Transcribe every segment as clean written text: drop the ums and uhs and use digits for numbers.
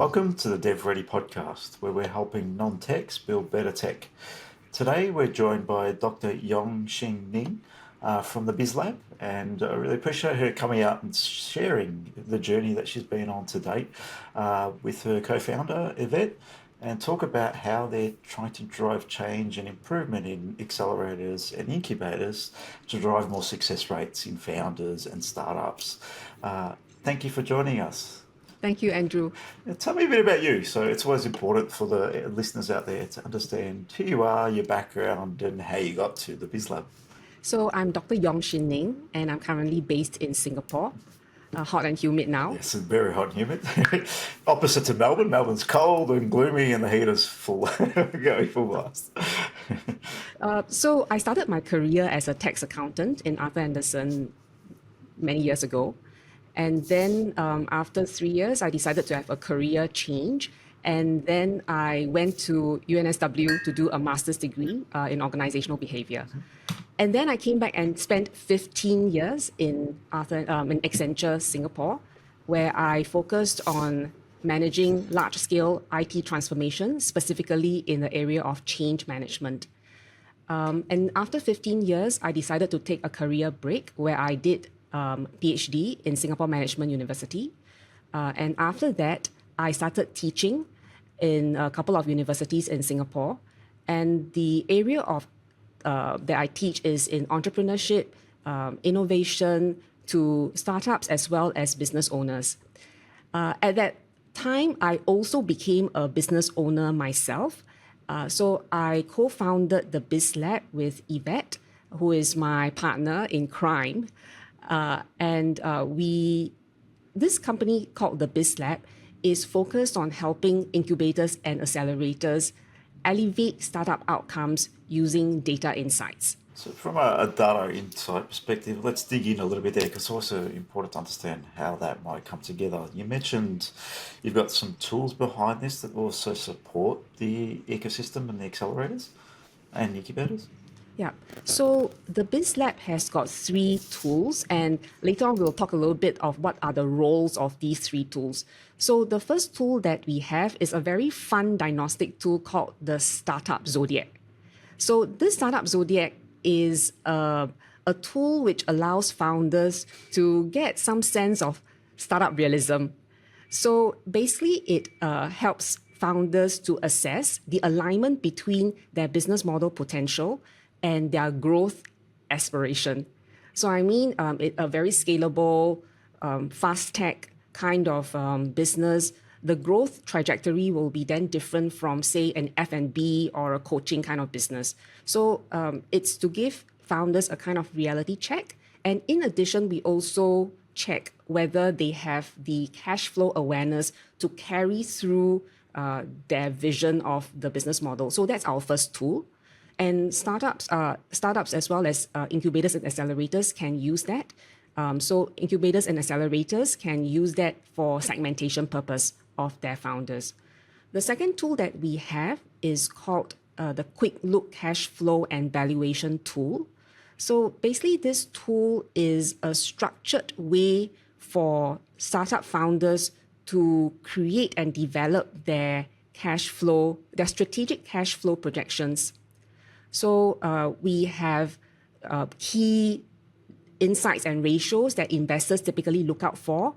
Welcome to the DevReady Podcast, where we're helping non-techs build better tech. Today, we're joined by Dr. Yong Hsin Ning from the Biz Lab, and I really appreciate her coming out and sharing the journey that she's been on to date with her co-founder, Yvette, and talk about how they're trying to drive change and improvement in accelerators and incubators to drive more success rates in founders and startups. Thank you for joining us. Thank you, Andrew. Now, tell me a bit about you. So it's always important for the listeners out there to understand who you are, your background, and how you got to the Biz Lab. So I'm Dr. Yong Hsin Ning, and I'm currently based in Singapore. Hot and humid now. Yes, it's very hot and humid. Opposite to Melbourne. Melbourne's cold and gloomy, and the heater's full, going full blast. So I started my career as a tax accountant in Arthur Andersen many years ago. And then after 3 years, I decided to have a career change. And then I went to UNSW to do a master's degree in organizational behavior. And then I came back and spent 15 years in Accenture, Singapore, where I focused on managing large-scale IT transformation, specifically in the area of change management. And after 15 years, I decided to take a career break where I did PhD in Singapore Management University. And after that, I started teaching in a couple of universities in Singapore. And the area of that I teach is in entrepreneurship, innovation to startups as well as business owners. At that time, I also became a business owner myself. So I co-founded the Biz Lab with Yvette, who is my partner in crime. This company called the Biz Lab is focused on helping incubators and accelerators elevate startup outcomes using data insights. So from a data insight perspective, let's dig in a little bit there, because it's also important to understand how that might come together. You mentioned you've got some tools behind this that also support the ecosystem and the accelerators and incubators. Yeah. So the Biz Lab has got 3 tools, and later on we'll talk a little bit of what are the roles of these 3 tools. So the first tool that we have is a very fun diagnostic tool called the Startup Zodiac. So this Startup Zodiac is a tool which allows founders to get some sense of startup realism. So basically it helps founders to assess the alignment between their business model potential and their growth aspiration. So I mean, a very scalable, fast tech kind of business, the growth trajectory will be then different from, say, an F&B or a coaching kind of business. So it's to give founders a kind of reality check. And in addition, we also check whether they have the cash flow awareness to carry through their vision of the business model. So that's our first tool. And startups as well as incubators and accelerators can use that. So incubators and accelerators can use that for segmentation purpose of their founders. The second tool that we have is called the Quick Look Cash Flow and Valuation tool. So basically this tool is a structured way for startup founders to create and develop their strategic cash flow projections. So we have key insights and ratios that investors typically look out for.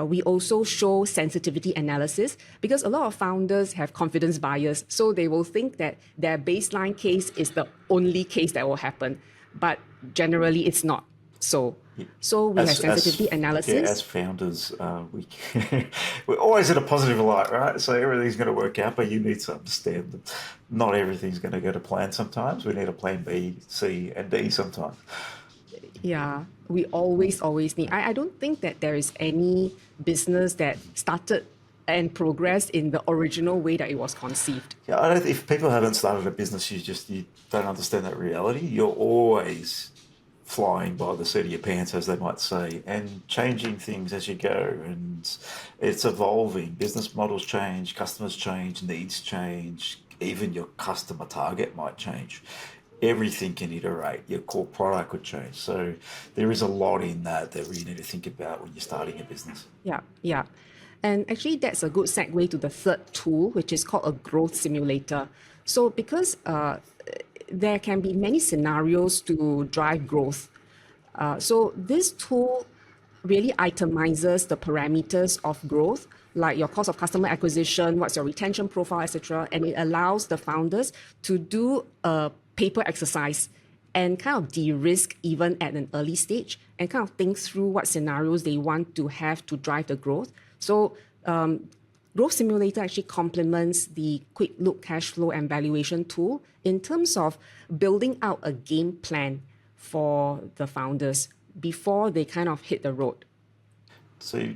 We also show sensitivity analysis because a lot of founders have confidence bias. So they will think that their baseline case is the only case that will happen. But generally, it's not. So we have sensitivity analysis. Yeah, as founders, we're always in a positive light, right? So everything's going to work out, but you need to understand that not everything's going to go to plan sometimes. We need a plan B, C, and D sometimes. Yeah, we always need. I don't think that there is any business that started and progressed in the original way that it was conceived. Yeah, if people haven't started a business, you don't understand that reality. You're always flying by the seat of your pants, as they might say, and changing things as you go. And it's evolving. Business models change, customers change, needs change, even your customer target might change. Everything can iterate. Your core product could change. So there is a lot in that we need to think about when you're starting a business. Yeah. And actually, that's a good segue to the third tool, which is called a growth simulator. So, because there can be many scenarios to drive growth, so this tool really itemizes the parameters of growth, like your cost of customer acquisition, what's your retention profile, etc. And it allows the founders to do a paper exercise and kind of de-risk even at an early stage and kind of think through what scenarios they want to have to drive the growth. So Growth Simulator actually complements the quick look cash flow and valuation tool in terms of building out a game plan for the founders before they kind of hit the road. So,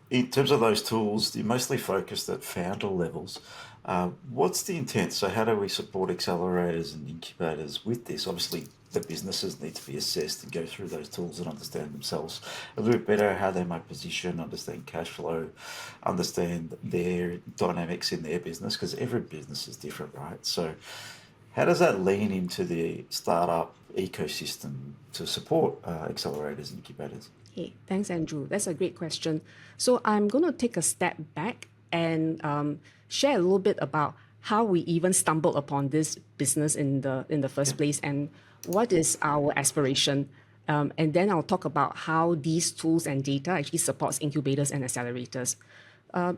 in terms of those tools, you're mostly focused at founder levels. What's the intent? So, how do we support accelerators and incubators with this? Obviously, the businesses need to be assessed and go through those tools and understand themselves a little bit better, how they might position, understand cash flow, understand their dynamics in their business, because every business is different, right? So, how does that lean into the startup ecosystem to support accelerators and incubators? Hey, thanks, Andrew. That's a great question. So I'm going to take a step back and share a little bit about how we even stumbled upon this business in the first place and what is our aspiration. And then I'll talk about how these tools and data actually supports incubators and accelerators.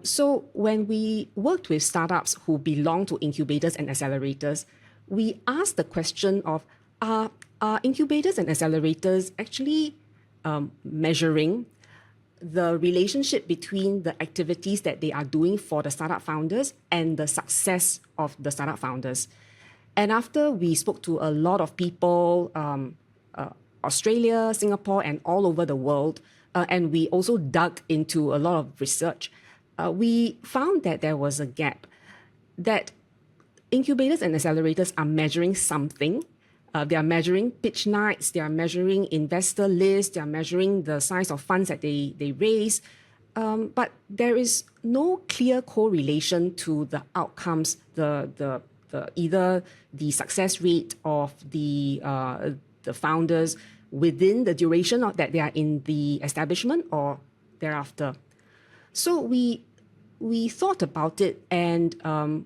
So when we worked with startups who belong to incubators and accelerators, we asked the question of, are incubators and accelerators actually measuring the relationship between the activities that they are doing for the startup founders and the success of the startup founders? And after we spoke to a lot of people, Australia, Singapore, and all over the world, and we also dug into a lot of research, we found that there was a gap, that incubators and accelerators are measuring something. They are measuring pitch nights, they are measuring investor lists, they are measuring the size of funds that they raise. But there is no clear correlation to the outcomes, the either the success rate of the founders within the duration of that they are in the establishment or thereafter. So we thought about it, and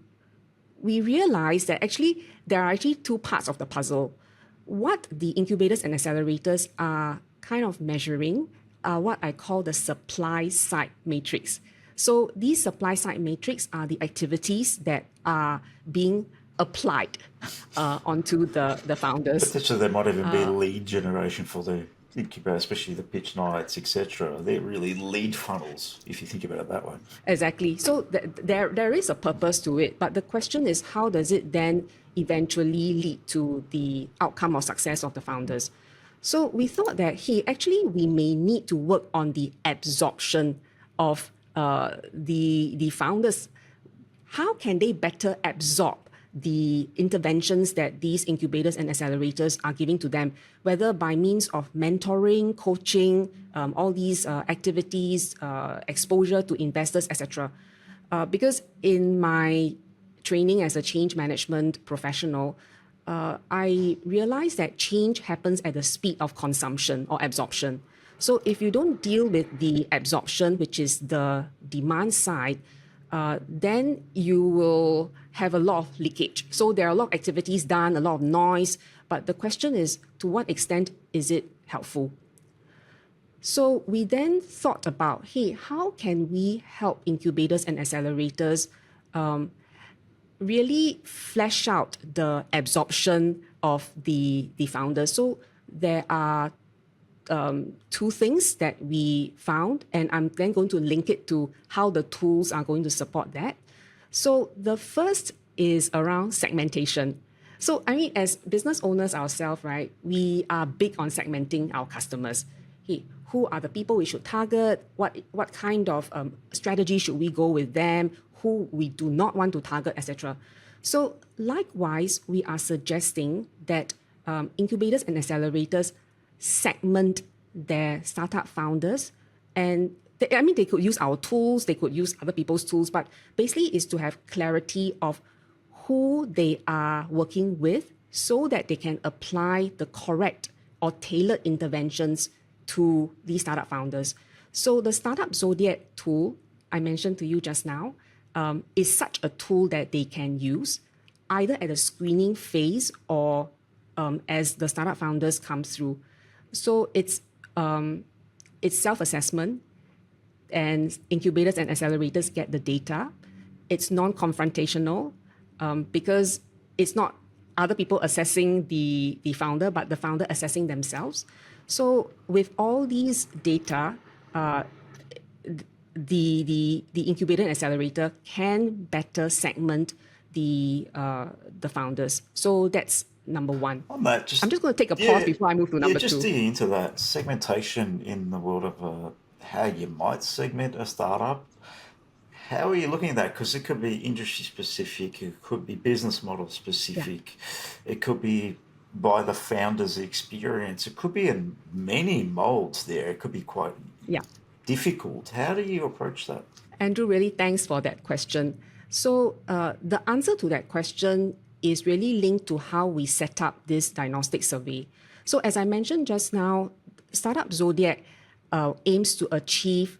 we realized that actually there are actually two parts of the puzzle. What the incubators and accelerators are kind of measuring are what I call the supply side matrix. So these supply side matrix are the activities that are being applied onto the founders. Potentially, there might even be lead generation for the incubator, especially the pitch nights, etc. They're really lead funnels, if you think about it that way. Exactly. So there is a purpose to it, but the question is, how does it then eventually lead to the outcome or success of the founders? So we thought that, hey, actually, we may need to work on the absorption of the founders. How can they better absorb the interventions that these incubators and accelerators are giving to them, whether by means of mentoring, coaching, all these activities, exposure to investors, etc. Because in my training as a change management professional, I realized that change happens at the speed of consumption or absorption. So if you don't deal with the absorption, which is the demand side, then you will have a lot of leakage. So there are a lot of activities done, a lot of noise, but the question is, to what extent is it helpful? So we then thought about, hey, how can we help incubators and accelerators really flesh out the absorption of the founders? So there are two things that we found, and I'm then going to link it to how the tools are going to support that. So the first is around segmentation. So I mean, as business owners ourselves, right, we are big on segmenting our customers. Hey, who are the people we should target? What kind of strategy should we go with them? Who we do not want to target, etc. So likewise, we are suggesting that incubators and accelerators segment their startup founders, and they could use our tools, they could use other people's tools, but basically is to have clarity of who they are working with so that they can apply the correct or tailored interventions to these startup founders. So the Startup Zodiac tool I mentioned to you just now is such a tool that they can use either at a screening phase or as the startup founders come through. So it's self-assessment, and incubators and accelerators get the data. It's non-confrontational because it's not other people assessing the founder, but the founder assessing themselves. So with all these data, the incubator and accelerator can better segment the founders. So that's number one. On that, I'm just going to take a pause before I move to number just two. digging into that segmentation in the world of how you might segment a startup. How are you looking at that? Because it could be industry specific, it could be business model specific, it could be by the founder's experience, it could be in many molds there. It could be quite difficult. How do you approach that? Andrew, really thanks for that question. So the answer to that question is really linked to how we set up this diagnostic survey. So as I mentioned just now, Startup Zodiac aims to achieve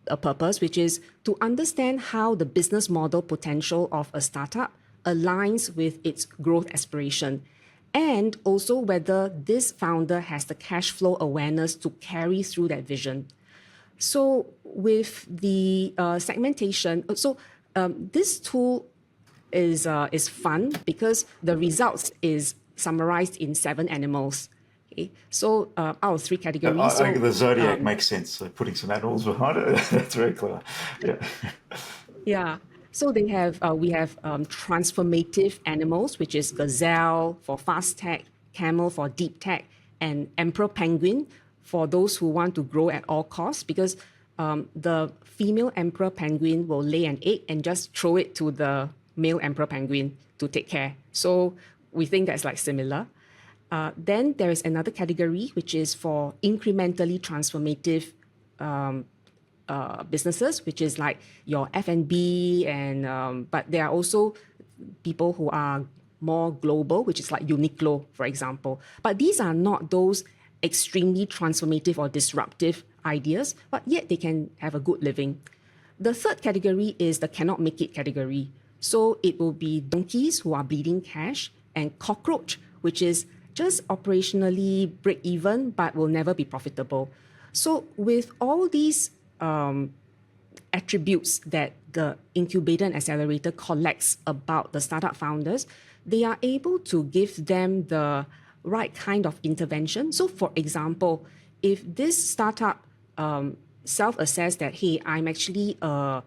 a purpose, which is to understand how the business model potential of a startup aligns with its growth aspiration, and also whether this founder has the cash flow awareness to carry through that vision. So with the segmentation, this tool is fun because the results is summarized in 7 animals. Okay, so out of 3 categories. I think the Zodiac makes sense. So putting some animals behind it, that's very clever. Yeah. Yeah. So we have transformative animals, which is Gazelle for fast tech, Camel for deep tech, and Emperor Penguin for those who want to grow at all costs, because the female Emperor Penguin will lay an egg and just throw it to the male Emperor Penguin to take care. So we think that's like similar. Then there is another category, which is for incrementally transformative businesses, which is like your F&B, and but there are also people who are more global, which is like Uniqlo, for example. But these are not those extremely transformative or disruptive ideas, but yet they can have a good living. The third category is the cannot make it category. So it will be donkeys who are bleeding cash, and Cockroach, which is just operationally break even but will never be profitable. So with all these attributes that the incubator and accelerator collects about the startup founders, they are able to give them the right kind of intervention. So for example, if this startup self-assess that, hey, I'm actually a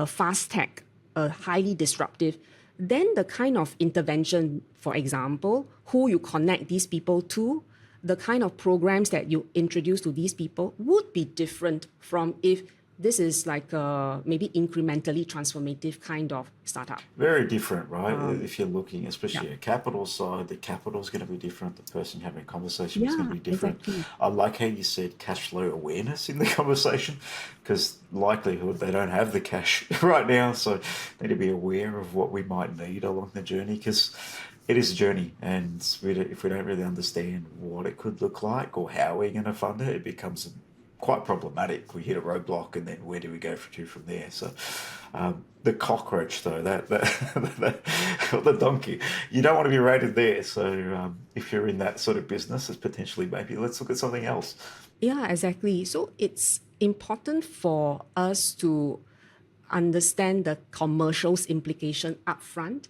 fast tech, a highly disruptive, then the kind of intervention, for example, who you connect these people to, the kind of programs that you introduce to these people would be different from if this is like a maybe incrementally transformative kind of startup. Very different, right? If you're looking, especially at capital side, the capital is going to be different. The person having a conversation is going to be different. Exactly. I like how you said cash flow awareness in the conversation, because likelihood they don't have the cash right now, so need to be aware of what we might need along the journey, because it is a journey, and if we don't really understand what it could look like or how we're going to fund it, it becomes quite problematic. We hit a roadblock, and then where do we go from there? So the cockroach, though, the donkey, you don't want to be rated there. So if you're in that sort of business, it's potentially maybe let's look at something else. Yeah, exactly. So it's important for us to understand the commercials implication upfront,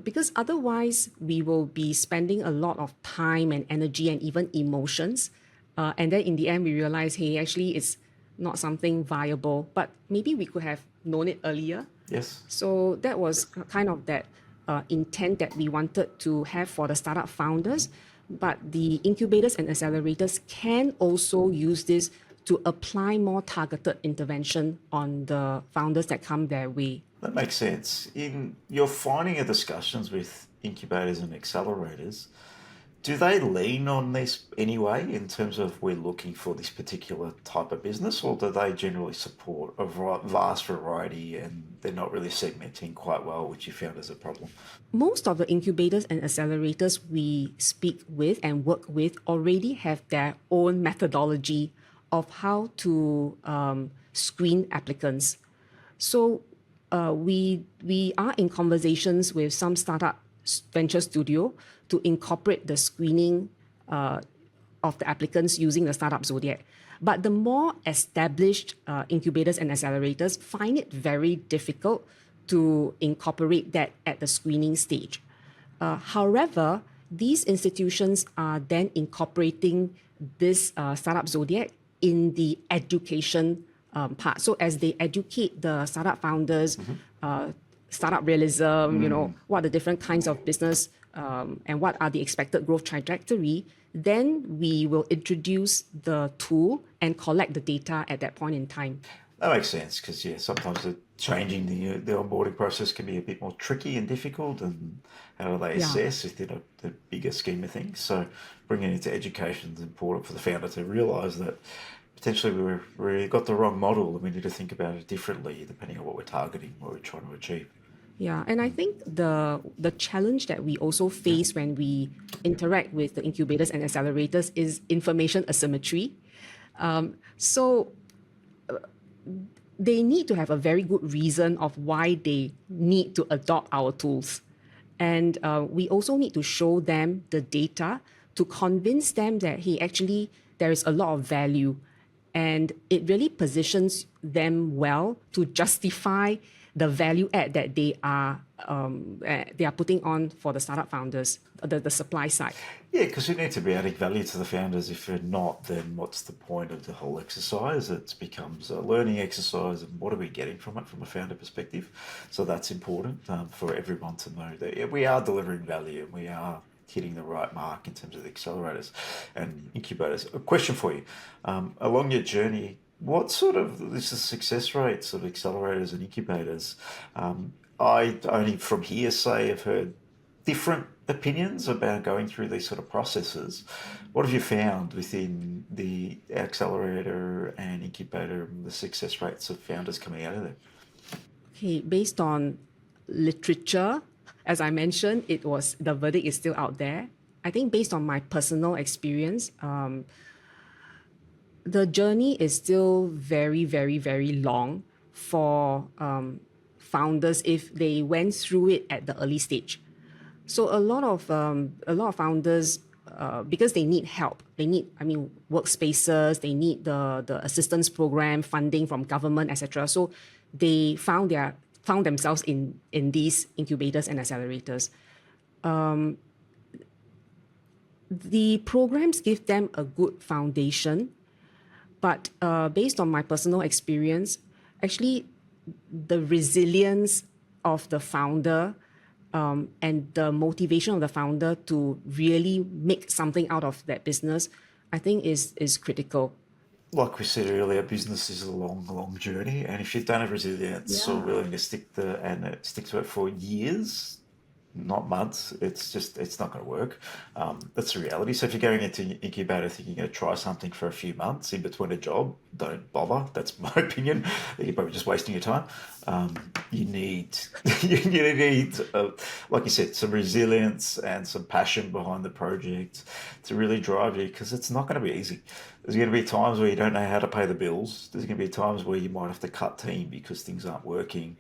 because otherwise we will be spending a lot of time and energy and even emotions. And then in the end, we realize, hey, actually, it's not something viable, but maybe we could have known it earlier. Yes. So that was kind of that intent that we wanted to have for the startup founders. But the incubators and accelerators can also use this to apply more targeted intervention on the founders that come their way. That makes sense. In your finding of discussions with incubators and accelerators, do they lean on this anyway in terms of we're looking for this particular type of business, or do they generally support a vast variety and they're not really segmenting quite well, which you found as a problem? Most of the incubators and accelerators we speak with and work with already have their own methodology of how to screen applicants. So we are in conversations with some startup venture studio to incorporate the screening of the applicants using the startup Zodiac. But the more established incubators and accelerators find it very difficult to incorporate that at the screening stage. However, these institutions are then incorporating this startup Zodiac in the education part. So as they educate the startup founders, startup realism, what are the different kinds of business and what are the expected growth trajectory, then we will introduce the tool and collect the data at that point in time. That makes sense because, sometimes changing the onboarding process can be a bit more tricky and difficult, and how do they assess within the bigger scheme of things. So bringing it into education is important for the founder to realise that potentially we got the wrong model and we need to think about it differently depending on what we're targeting, what we're trying to achieve. Yeah, and I think the challenge that we also face when we interact with the incubators and accelerators is information asymmetry. So they need to have a very good reason of why they need to adopt our tools. And we also need to show them the data to convince them that, hey, actually, there is a lot of value. And it really positions them well to justify the value add that they are putting on for the startup founders, the supply side. Yeah, because you need to be adding value to the founders. If you're not, then what's the point of the whole exercise? It becomes a learning exercise, and what are we getting from it from a founder perspective? So that's important for everyone to know that we are delivering value and we are hitting the right mark in terms of the accelerators and incubators. A question for you. Along your journey, what sort of this is success rates of accelerators and incubators? I only from hearsay have heard different opinions about going through these sort of processes. What have you found within the accelerator and incubator, the success rates of founders coming out of there? Okay, based on literature, as I mentioned, the verdict is still out there. I think based on my personal experience, the journey is still very, very, very long for founders if they went through it at the early stage. So a lot of founders, because they need help, workspaces, they need the assistance program, funding from government, etc. So they found themselves in these incubators and accelerators. The programs give them a good foundation, but based on my personal experience, actually, the resilience of the founder and the motivation of the founder to really make something out of that business, I think is critical. Like we said earlier, business is a long, long journey, and if you don't have resilience or willing to stick to it for years, not months, it's not going to work. That's the reality. So if you're going into an incubator thinking you're going to try something for a few months in between a job, don't bother. That's my opinion. You're probably just wasting your time. You need, like you said, some resilience and some passion behind the project to really drive you, because it's not going to be easy. There's going to be times where you don't know how to pay the bills. There's going to be times where you might have to cut team because things aren't working.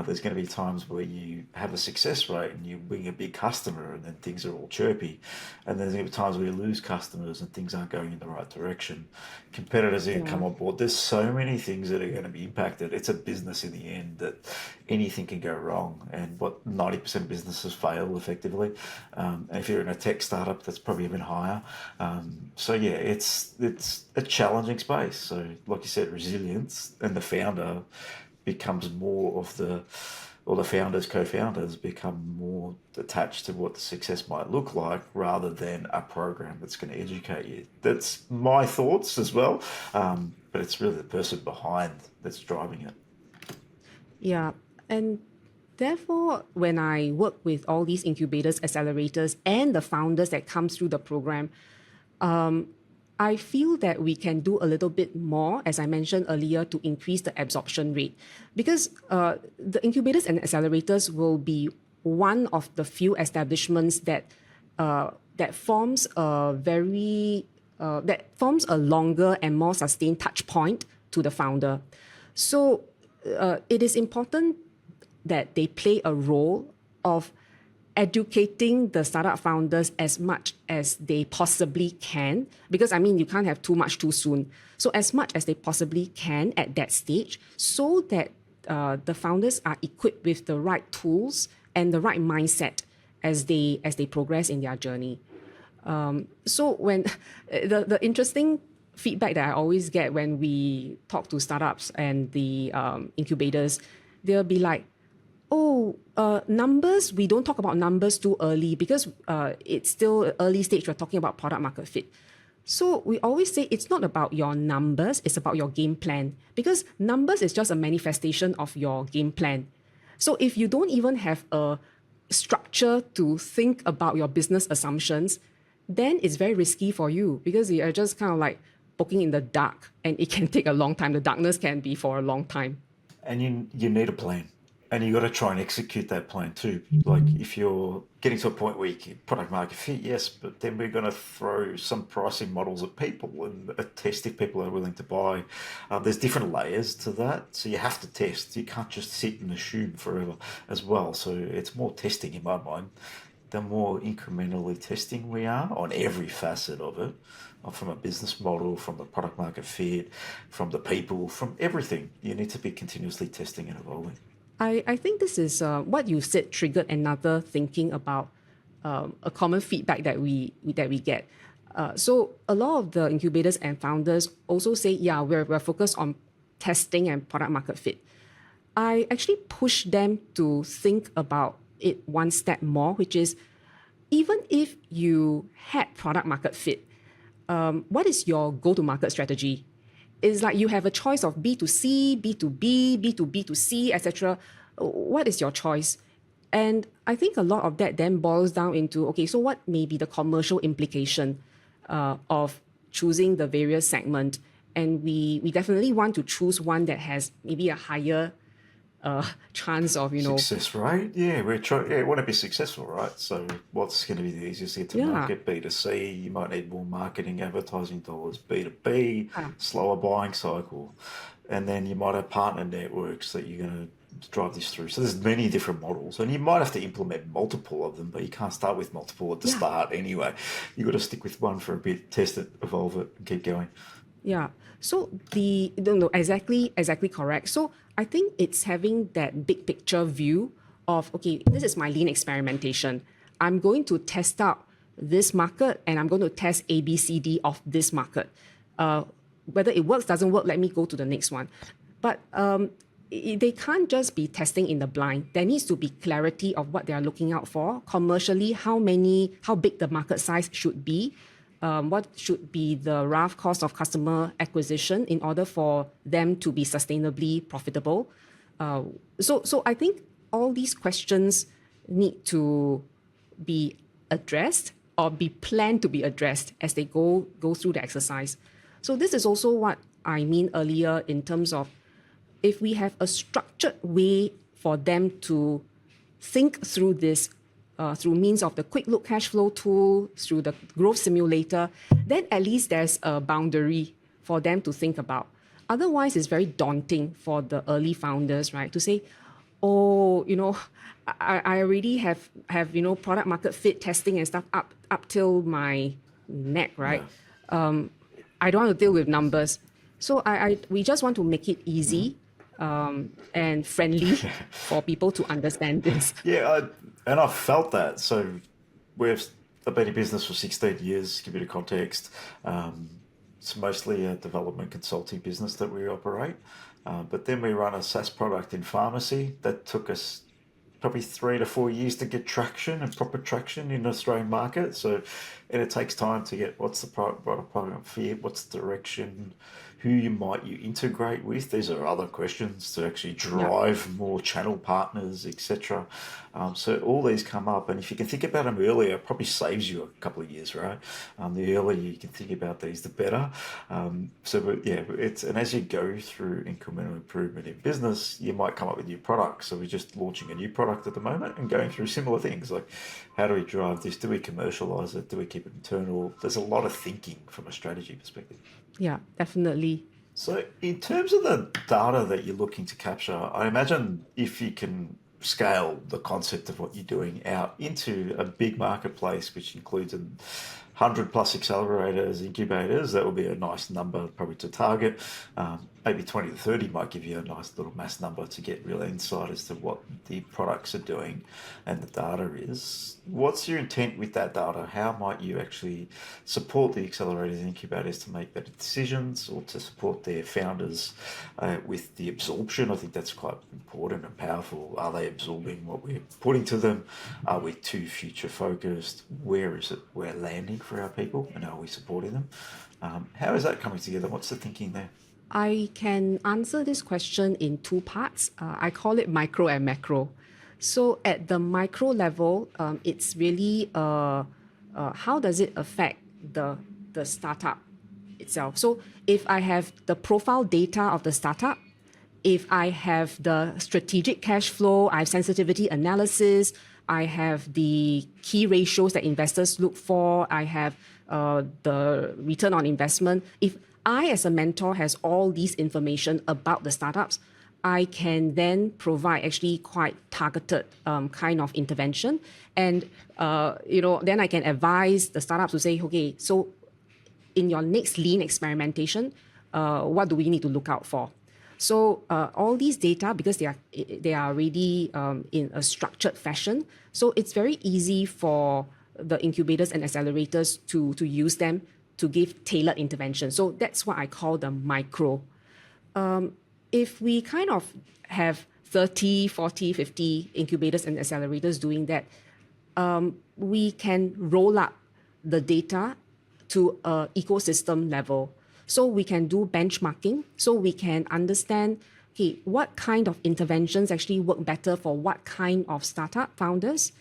There's going to be times where you have a success rate and you win a big customer and then things are all chirpy. And then there's going to be times where you lose customers and things aren't going in the right direction. Competitors are going to come on board. There's so many things that are going to be impacted. It's a business in the end that anything can go wrong. And 90% of businesses fail effectively. And if you're in a tech startup, that's probably even higher. It's a challenging space. So like you said, resilience, and the founder becomes more of the founders, co-founders become more attached to what the success might look like rather than a program that's going to educate you. That's my thoughts as well. But it's really the person behind that's driving it. Yeah. And therefore, when I work with all these incubators, accelerators, and the founders that come through the program, I feel that we can do a little bit more, as I mentioned earlier, to increase the absorption rate. Because the incubators and accelerators will be one of the few establishments that forms a longer and more sustained touch point to the founder. So it is important that they play a role of educating the startup founders as much as they possibly can, because I mean, you can't have too much too soon. So as much as they possibly can at that stage, so that the founders are equipped with the right tools and the right mindset as they progress in their journey. So when the interesting feedback that I always get when we talk to startups and the incubators, they'll be like, oh, numbers, we don't talk about numbers too early because it's still early stage. We're talking about product market fit. So we always say it's not about your numbers, it's about your game plan, because numbers is just a manifestation of your game plan. So if you don't even have a structure to think about your business assumptions, then it's very risky for you because you are just kind of like poking in the dark, and it can take a long time. The darkness can be for a long time. And you need a plan, and you got to try and execute that plan too. Like if you're getting to a point where you can product market fit, yes, but then we're going to throw some pricing models at people and test if people are willing to buy. There's different layers to that, so you have to test. You can't just sit and assume forever as well. So it's more testing in my mind. The more incrementally testing we are on every facet of it, from a business model, from the product market fit, from the people, from everything, you need to be continuously testing and evolving. I think this is what you said triggered another thinking about a common feedback that we get. So a lot of the incubators and founders also say, yeah, we're focused on testing and product market fit. I actually push them to think about it one step more, which is even if you had product market fit, what is your go-to-market strategy? It's like you have a choice of B2C, B2B, B2B2C, etc. What is your choice? And I think a lot of that then boils down into, okay, so what may be the commercial implication of choosing the various segment? And we definitely want to choose one that has maybe a higher chance of, Success rate, yeah, we're trying. Yeah, we want to be successful, right? So, what's going to be the easiest to get to yeah, market? B2C, you might need more marketing, advertising dollars. B2B, yeah, slower buying cycle, and then you might have partner networks that you're going to drive this through. So, there's many different models, and you might have to implement multiple of them, but you can't start with multiple at the yeah. start anyway. You got to stick with one for a bit, test it, evolve it, and keep going. Yeah. So no, exactly correct. So I think it's having that big picture view of, okay, this is my lean experimentation. I'm going to test out this market and I'm going to test A, B, C, D of this market. Whether it works, doesn't work, let me go to the next one. But they can't just be testing in the blind. There needs to be clarity of what they are looking out for. Commercially, how big the market size should be, what should be the rough cost of customer acquisition in order for them to be sustainably profitable. So I think all these questions need to be addressed or be planned to be addressed as they go through the exercise. So this is also what I mean earlier in terms of if we have a structured way for them to think through this through means of the quick look cash flow tool, through the growth simulator, then at least there's a boundary for them to think about. Otherwise, it's very daunting for the early founders, right? To say, oh, I already have product market fit testing and stuff up till my neck, right? Yeah. I don't want to deal with numbers. So we just want to make it easy and friendly for people to understand this. Yeah, and I've felt that. So I've been in business for 16 years, to give you a context. It's mostly a development consulting business that we operate. But then we run a SaaS product in pharmacy that took us probably 3 to 4 years to get traction and proper traction in the Australian market. So, and it takes time to get what's the product fit, what's the direction, who you integrate with. These are other questions to actually Yeah. drive more channel partners, etc. So all these come up, and if you can think about them earlier, it probably saves you a couple of years, right? The earlier you can think about these, the better. And as you go through incremental improvement in business, you might come up with new products. So we're just launching a new product at the moment and going through similar things like, how do we drive this? Do we commercialize it? Do we keep it internal? There's a lot of thinking from a strategy perspective. Yeah, definitely. So, in terms of the data that you're looking to capture, I imagine if you can scale the concept of what you're doing out into a big marketplace, which includes 100 plus accelerators, incubators, that will be a nice number probably to target. Maybe 20 to 30 might give you a nice little mass number to get real insight as to what the products are doing and the data is. What's your intent with that data? How might you actually support the accelerators and incubators to make better decisions or to support their founders with the absorption? I think that's quite important and powerful. Are they absorbing what we're putting to them? Are we too future focused? Where is it we're landing for our people, and are we supporting them? How is that coming together? What's the thinking there? I can answer this question in two parts. I call it micro and macro. So at the micro level, it's really how does it affect the startup itself? So if I have the profile data of the startup, if I have the strategic cash flow, I have sensitivity analysis, I have the key ratios that investors look for, I have the return on investment. If I, as a mentor, has all these information about the startups, I can then provide actually quite targeted kind of intervention. And, then I can advise the startups to say, okay, so in your next lean experimentation, what do we need to look out for? So all these data, because they are already in a structured fashion, so it's very easy for the incubators and accelerators to use them to give tailored intervention. So that's what I call the micro. If we kind of have 30, 40, 50 incubators and accelerators doing that, we can roll up the data to an ecosystem level. So we can do benchmarking, so we can understand, okay, what kind of interventions actually work better for what kind of startup founders.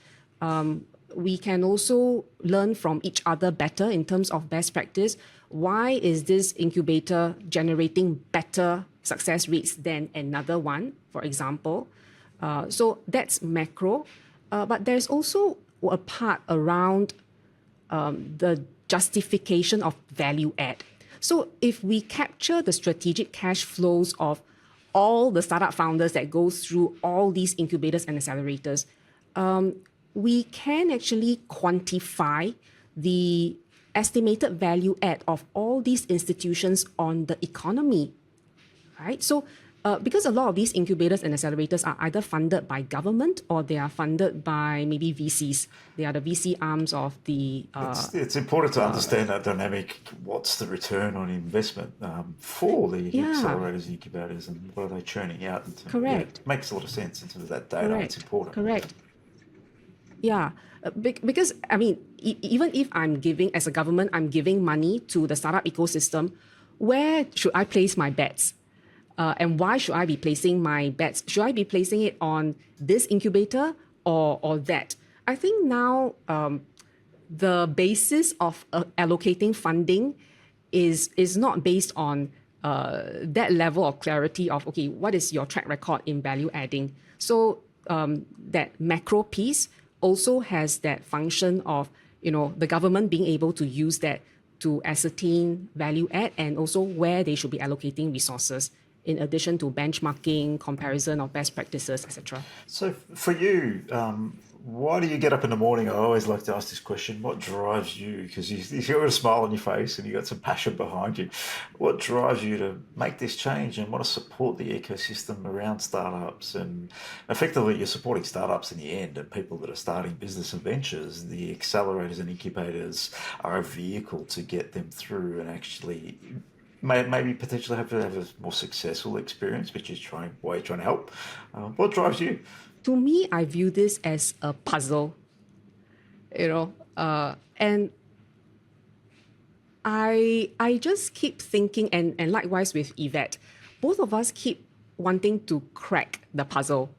We can also learn from each other better in terms of best practice. Why is this incubator generating better success rates than another one, for example? So that's macro. But there's also a part around the justification of value add. So if we capture the strategic cash flows of all the startup founders that goes through all these incubators and accelerators, we can actually quantify the estimated value add of all these institutions on the economy, right? So because a lot of these incubators and accelerators are either funded by government or they are funded by maybe VCs. They are the VC arms of the... It's important to understand that dynamic. What's the return on investment for the accelerators, incubators, and what are they churning out? Correct. It makes a lot of sense in terms of that data. It's important. Correct. Yeah, because I mean, even if I'm giving, as a government, I'm giving money to the startup ecosystem, where should I place my bets? And why should I be placing my bets? Should I be placing it on this incubator or that? I think now the basis of allocating funding is not based on that level of clarity of, okay, what is your track record in value adding? So that macro piece also has that function of, the government being able to use that to ascertain value add and also where they should be allocating resources, in addition to benchmarking, comparison of best practices, etc. So for you, why do you get up in the morning? I always like to ask this question. What drives you? Because you've got a smile on your face and you've got some passion behind you. What drives you to make this change and want to support the ecosystem around startups? And effectively, you're supporting startups in the end and people that are starting business and ventures. The accelerators and incubators are a vehicle to get them through and actually maybe potentially have a more successful experience, which is why you're trying to help. What drives you? To me, I view this as a puzzle, and I just keep thinking, and likewise with Yvette, both of us keep wanting to crack the puzzle.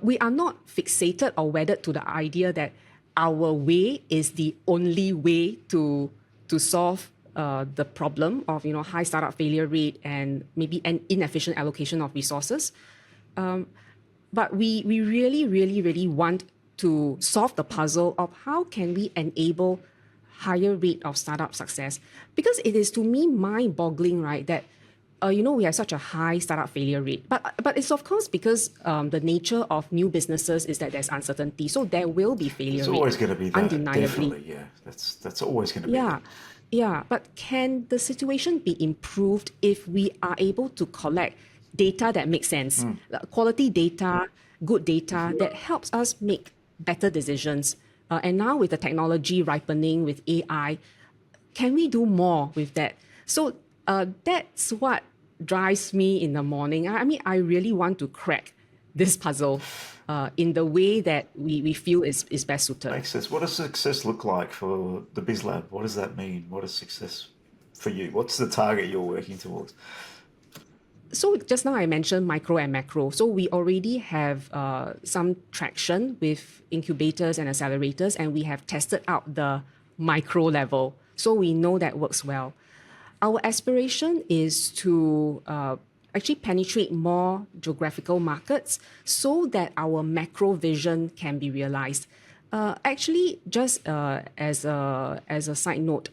We are not fixated or wedded to the idea that our way is the only way to solve the problem of high startup failure rate and maybe an inefficient allocation of resources. But we really, really, really want to solve the puzzle of how can we enable higher rate of startup success. Because it is, to me, mind-boggling, right, that we have such a high startup failure rate. But it's of course because the nature of new businesses is that there's uncertainty. So there will be failure It's rate, always going to be that, undeniably. definitely, yeah. That's always going to be Yeah, there. yeah. But can the situation be improved if we are able to collect data that makes sense, quality data, good data that helps us make better decisions? And now with the technology ripening with AI, can we do more with that? So that's what drives me in the morning. I mean, I really want to crack this puzzle in the way that we feel is best suited. Makes sense. What does success look like for the Biz Lab? What does that mean? What is success for you? What's the target you're working towards? So just now I mentioned micro and macro. So we already have some traction with incubators and accelerators, and we have tested out the micro level. So we know that works well. Our aspiration is to actually penetrate more geographical markets so that our macro vision can be realized. Actually, just as a side note,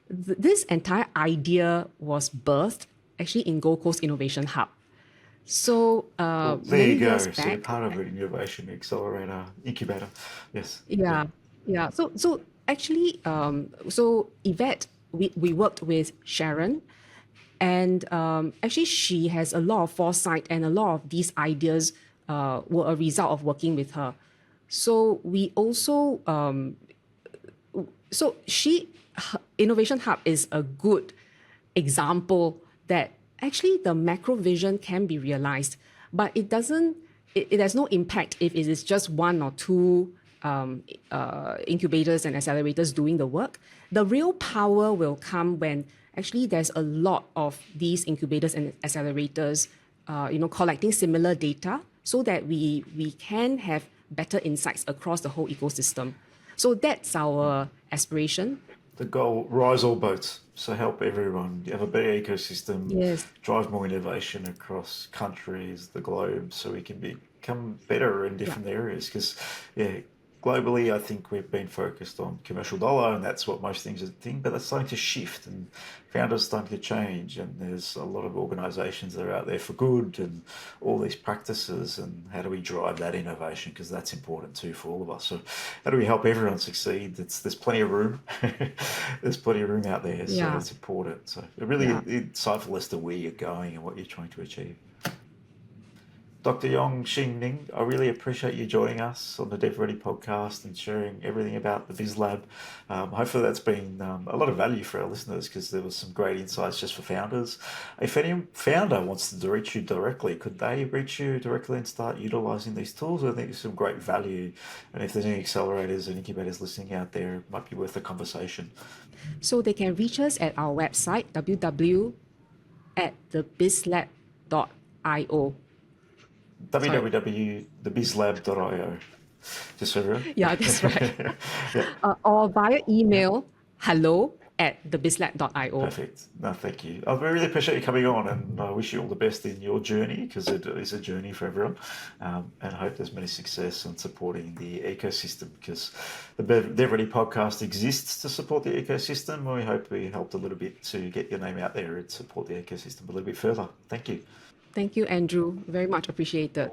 this entire idea was birthed actually in Gold Coast Innovation Hub. So Well, there many you go. years So you're back, part of an innovation accelerator incubator. Yes. Yeah. yeah, yeah. So actually, so Yvette, we worked with Sharon, and actually she has a lot of foresight, and a lot of these ideas were a result of working with her. So we also so she Innovation Hub is a good example that actually the macro vision can be realized, but it has no impact if it is just one or two incubators and accelerators doing the work. The real power will come when actually there's a lot of these incubators and accelerators collecting similar data so that we can have better insights across the whole ecosystem. So that's our aspiration. The goal, rise all boats. So help everyone. You have a better ecosystem, Yes. drive more innovation across countries, the globe, so we can become better in Yeah. different areas. Because, yeah, globally, I think we've been focused on commercial dollar, and that's what most things are thing. But that's starting to shift, and founders starting to change, and there's a lot of organisations that are out there for good, and all these practices. And how do we drive that innovation? Because that's important too for all of us. So, how do we help everyone succeed? There's plenty of room. There's plenty of room out there, so Yeah. it's important. So, it really Yeah. insightful as to where you're going and what you're trying to achieve. Dr. Yong Hsin Ning, I really appreciate you joining us on the DevReady podcast and sharing everything about the Biz Lab. Hopefully that's been a lot of value for our listeners because there was some great insights just for founders. If any founder wants to reach you directly, could they reach you directly and start utilizing these tools? I think there's some great value. And if there's any accelerators and incubators listening out there, it might be worth a conversation. So they can reach us at our website, www.thebizlab.io. Sorry. www.thebizlab.io. Just so everyone. Yeah, that's right. Yeah. Or via email, hello@thebizlab.io. Perfect. No, thank you. I really appreciate you coming on, and I wish you all the best in your journey because it is a journey for everyone. And I hope there's many success in supporting the ecosystem because the DevReady podcast exists to support the ecosystem. And we hope we helped a little bit to get your name out there and support the ecosystem a little bit further. Thank you. Thank you, Andrew. Very much appreciated.